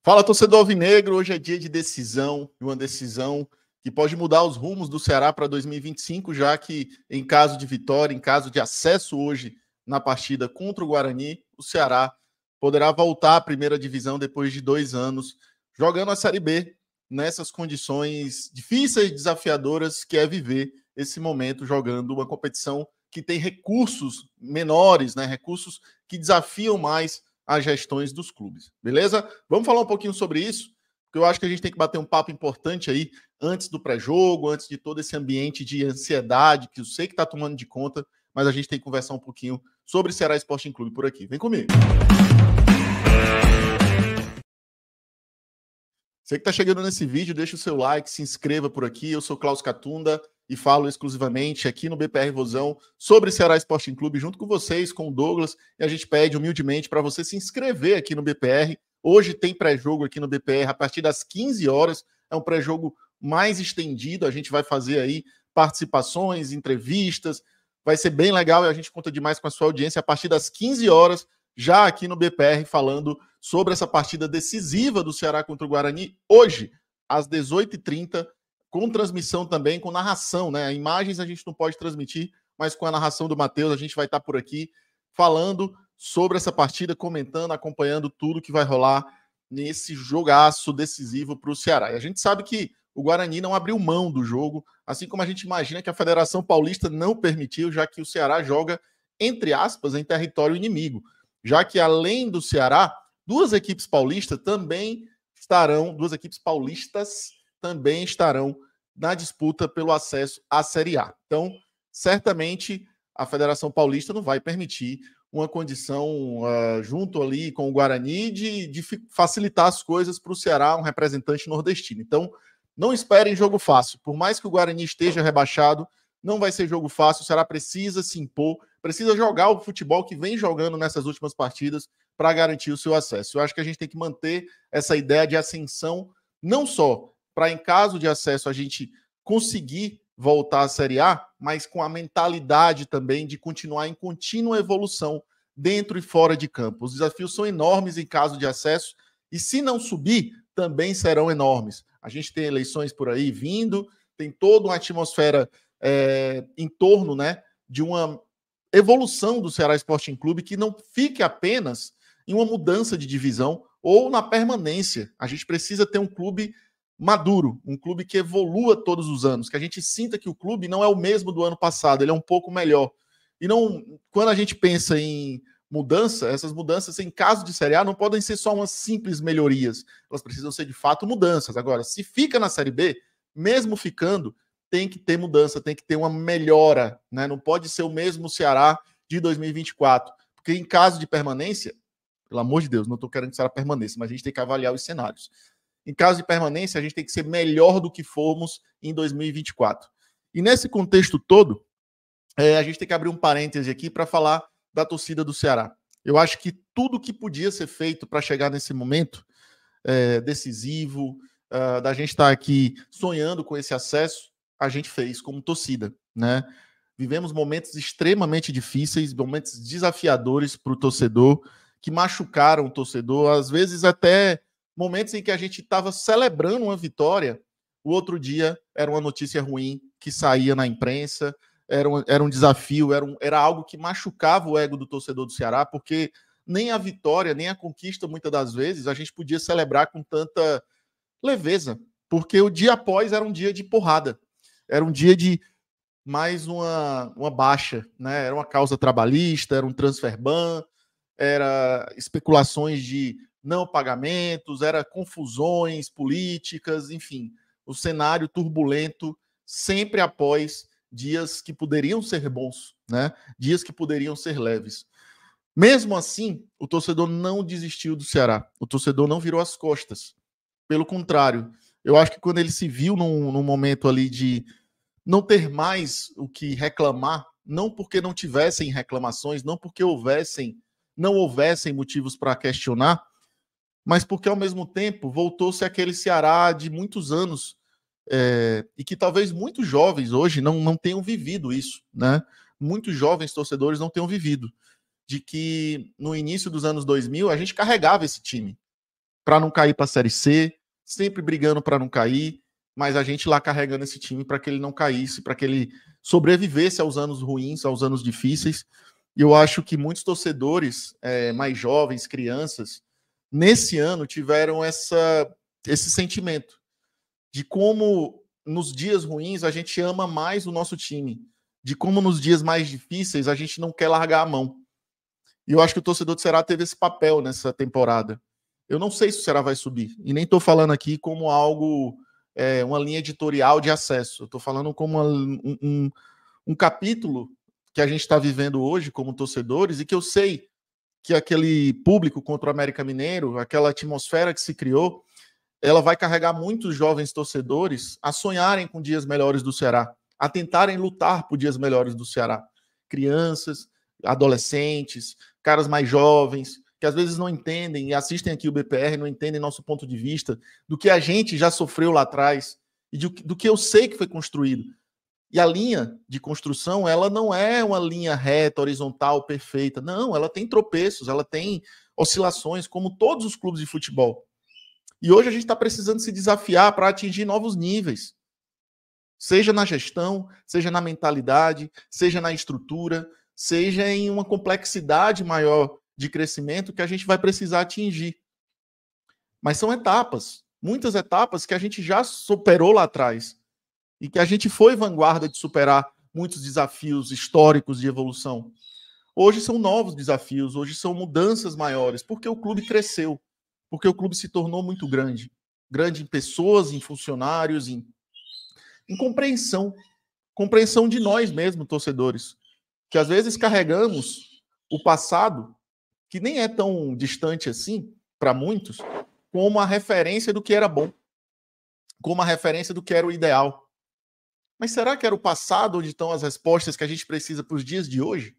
Fala, torcedor alvinegro. Hoje é dia de decisão, uma decisão que pode mudar os rumos do Ceará para 2025, já que em caso de vitória, em caso de acesso hoje na partida contra o Guarani, o Ceará poderá voltar à primeira divisão depois de 2 anos, jogando a Série B nessas condições difíceis e desafiadoras que é viver esse momento jogando uma competição que tem recursos menores, né? Recursos que desafiam mais as gestões dos clubes, beleza? Vamos falar um pouquinho sobre isso, porque eu acho que a gente tem que bater um papo importante aí antes do pré-jogo, antes de todo esse ambiente de ansiedade que eu sei que está tomando de conta, mas a gente tem que conversar um pouquinho sobre Ceará Sporting Clube por aqui. Vem comigo. Você que está chegando nesse vídeo, deixa o seu like, se inscreva por aqui. Eu sou Klaus Catunda e falo exclusivamente aqui no BPR Vozão sobre Ceará Sporting Clube, junto com vocês, com o Douglas, e a gente pede humildemente para você se inscrever aqui no BPR. Hoje tem pré-jogo aqui no BPR a partir das 15 horas, é um pré-jogo mais estendido, a gente vai fazer aí participações, entrevistas, vai ser bem legal e a gente conta demais com a sua audiência a partir das 15 horas, já aqui no BPR, falando sobre essa partida decisiva do Ceará contra o Guarani, hoje, às 18h30, com transmissão também, com narração, né? Imagens a gente não pode transmitir, mas com a narração do Matheus, a gente vai estar por aqui falando sobre essa partida, comentando, acompanhando tudo que vai rolar nesse jogaço decisivo para o Ceará. E a gente sabe que o Guarani não abriu mão do jogo, assim como a gente imagina que a Federação Paulista não permitiu, já que o Ceará joga, entre aspas, em território inimigo. Já que, além do Ceará, duas equipes paulistas também estarão na disputa pelo acesso à Série A. Então, certamente, a Federação Paulista não vai permitir uma condição junto ali com o Guarani de facilitar as coisas para o Ceará, um representante nordestino. Então, não esperem jogo fácil. Por mais que o Guarani esteja rebaixado, não vai ser jogo fácil. O Ceará precisa se impor, precisa jogar o futebol que vem jogando nessas últimas partidas para garantir o seu acesso. Eu acho que a gente tem que manter essa ideia de ascensão, não só para, em caso de acesso, a gente conseguir voltar à Série A, mas com a mentalidade também de continuar em contínua evolução dentro e fora de campo. Os desafios são enormes em caso de acesso e, se não subir, também serão enormes. A gente tem eleições por aí vindo, tem toda uma atmosfera em torno, né, de uma evolução do Ceará Sporting Clube que não fique apenas em uma mudança de divisão ou na permanência. A gente precisa ter um clube maduro, um clube que evolua todos os anos, que a gente sinta que o clube não é o mesmo do ano passado, ele é um pouco melhor. E não, quando a gente pensa em mudança, essas mudanças, em caso de Série A, não podem ser só umas simples melhorias, elas precisam ser de fato mudanças. Agora, se fica na Série B, mesmo ficando, tem que ter mudança, tem que ter uma melhora, né? Não pode ser o mesmo Ceará de 2024, porque em caso de permanência, pelo amor de Deus, não estou querendo que o Ceará permaneça, mas a gente tem que avaliar os cenários. Em caso de permanência, a gente tem que ser melhor do que fomos em 2024. E nesse contexto todo, a gente tem que abrir um parêntese aqui para falar da torcida do Ceará. Eu acho que tudo que podia ser feito para chegar nesse momento decisivo, da gente estar aqui sonhando com esse acesso, a gente fez como torcida, né? Vivemos momentos extremamente difíceis, momentos desafiadores para o torcedor, que machucaram o torcedor, às vezes até momentos em que a gente estava celebrando uma vitória, o outro dia era uma notícia ruim que saía na imprensa, era um desafio, era algo que machucava o ego do torcedor do Ceará, porque nem a vitória, nem a conquista, muitas das vezes, a gente podia celebrar com tanta leveza, porque o dia após era um dia de porrada, era um dia de mais uma baixa, né? Era uma causa trabalhista, era um transfer ban, era especulações de não pagamentos, era confusões políticas, enfim, o cenário turbulento sempre após dias que poderiam ser bons, né? Dias que poderiam ser leves. Mesmo assim, o torcedor não desistiu do Ceará, o torcedor não virou as costas. Pelo contrário, eu acho que quando ele se viu num momento ali de não ter mais o que reclamar, não porque não tivessem reclamações, não porque não houvessem motivos para questionar, mas porque, ao mesmo tempo, voltou-se aquele Ceará de muitos anos, e que talvez muitos jovens hoje não tenham vivido isso, né? Muitos jovens torcedores não tenham vivido, de que no início dos anos 2000 a gente carregava esse time. para não cair para a Série C, sempre brigando para não cair, mas a gente lá carregando esse time para que ele não caísse, para que ele sobrevivesse aos anos ruins, aos anos difíceis. E eu acho que muitos torcedores mais jovens, crianças, nesse ano tiveram esse sentimento de como nos dias ruins a gente ama mais o nosso time, de como nos dias mais difíceis a gente não quer largar a mão. E eu acho que o torcedor do Ceará teve esse papel nessa temporada. Eu não sei se o Ceará vai subir, e nem estou falando aqui como algo, uma linha editorial de acesso. Estou falando como um capítulo que a gente está vivendo hoje como torcedores e que eu sei que aquele público contra o América Mineiro, aquela atmosfera que se criou, ela vai carregar muitos jovens torcedores a sonharem com dias melhores do Ceará, a tentarem lutar por dias melhores do Ceará. Crianças, adolescentes, caras mais jovens, que às vezes não entendem e assistem aqui o BPR, não entendem nosso ponto de vista, do que a gente já sofreu lá atrás e do que eu sei que foi construído. E a linha de construção, ela não é uma linha reta, horizontal, perfeita. Não, ela tem tropeços, ela tem oscilações, como todos os clubes de futebol. E hoje a gente está precisando se desafiar para atingir novos níveis. Seja na gestão, seja na mentalidade, seja na estrutura, seja em uma complexidade maior de crescimento que a gente vai precisar atingir. Mas são etapas, muitas etapas que a gente já superou lá atrás e que a gente foi vanguarda de superar muitos desafios históricos de evolução. Hoje são novos desafios, hoje são mudanças maiores, porque o clube cresceu, porque o clube se tornou muito grande. Grande em pessoas, em funcionários, em compreensão. Compreensão de nós mesmos, torcedores, que às vezes carregamos o passado, que nem é tão distante assim, para muitos, como a referência do que era bom, como a referência do que era o ideal. Mas será que era o passado onde estão as respostas que a gente precisa para os dias de hoje?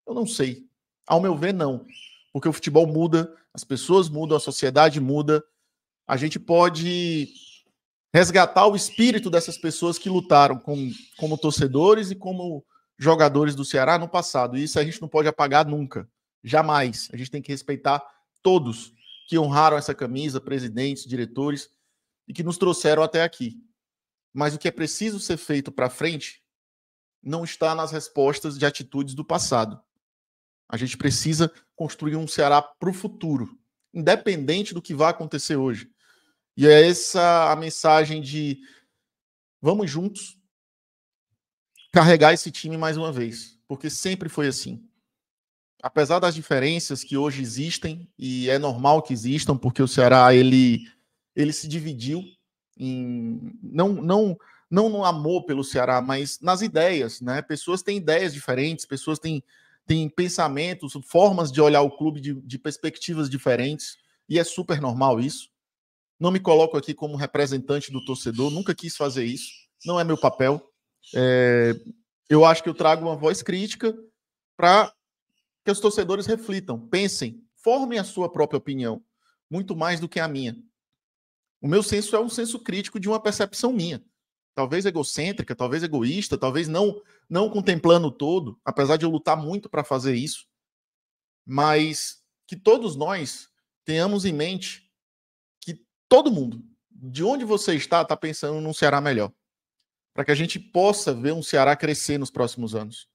Eu não sei. Ao meu ver, não. Porque o futebol muda, as pessoas mudam, a sociedade muda. A gente pode resgatar o espírito dessas pessoas que lutaram como torcedores e como jogadores do Ceará no passado. E isso a gente não pode apagar nunca. Jamais. A gente tem que respeitar todos que honraram essa camisa, presidentes, diretores, e que nos trouxeram até aqui. Mas o que é preciso ser feito para frente não está nas respostas de atitudes do passado. A gente precisa construir um Ceará para o futuro, independente do que vai acontecer hoje. E é essa a mensagem de vamos juntos carregar esse time mais uma vez, porque sempre foi assim. Apesar das diferenças que hoje existem, e é normal que existam, porque o Ceará ele se dividiu em não no amor pelo Ceará, mas nas ideias, né? Pessoas têm ideias diferentes, pessoas têm pensamentos, formas de olhar o clube de perspectivas diferentes, e é super normal isso. Não me coloco aqui como representante do torcedor, nunca quis fazer isso, não é meu papel. Eu acho que eu trago uma voz crítica para que os torcedores reflitam, pensem, formem a sua própria opinião, muito mais do que a minha. O meu senso é um senso crítico de uma percepção minha. Talvez egocêntrica, talvez egoísta, talvez não contemplando o todo, apesar de eu lutar muito para fazer isso. Mas que todos nós tenhamos em mente que todo mundo, de onde você está pensando num Ceará melhor. Para que a gente possa ver um Ceará crescer nos próximos anos.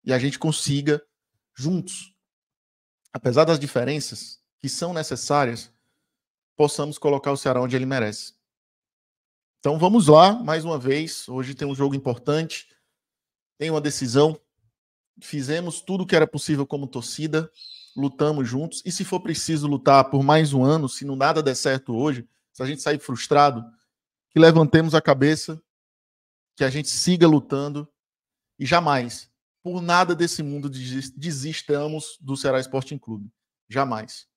E a gente consiga, juntos, apesar das diferenças que são necessárias, possamos colocar o Ceará onde ele merece. Então vamos lá, mais uma vez. Hoje tem um jogo importante, tem uma decisão. Fizemos tudo o que era possível como torcida, lutamos juntos. E se for preciso lutar por mais um ano, se não nada der certo hoje, se a gente sair frustrado, que levantemos a cabeça, que a gente siga lutando e jamais, por nada desse mundo, desistamos do Ceará Sporting Clube. Jamais.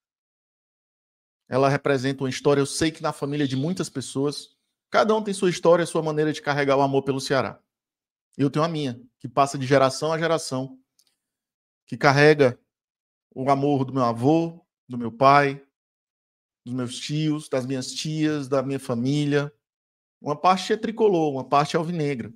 Ela representa uma história, eu sei que na família de muitas pessoas, cada um tem sua história, sua maneira de carregar o amor pelo Ceará. Eu tenho a minha, que passa de geração a geração, que carrega o amor do meu avô, do meu pai, dos meus tios, das minhas tias, da minha família. Uma parte é tricolor, uma parte é alvinegra.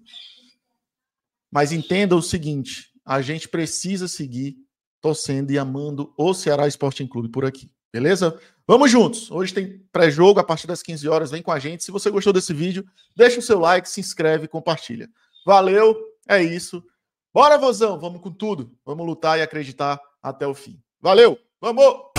Mas entenda o seguinte, a gente precisa seguir torcendo e amando o Ceará Sporting Clube por aqui. Beleza? Vamos juntos. Hoje tem pré-jogo a partir das 15 horas. Vem com a gente. Se você gostou desse vídeo, deixa o seu like, se inscreve e compartilha. Valeu, é isso. Bora, Vozão, vamos com tudo. Vamos lutar e acreditar até o fim. Valeu, vamos!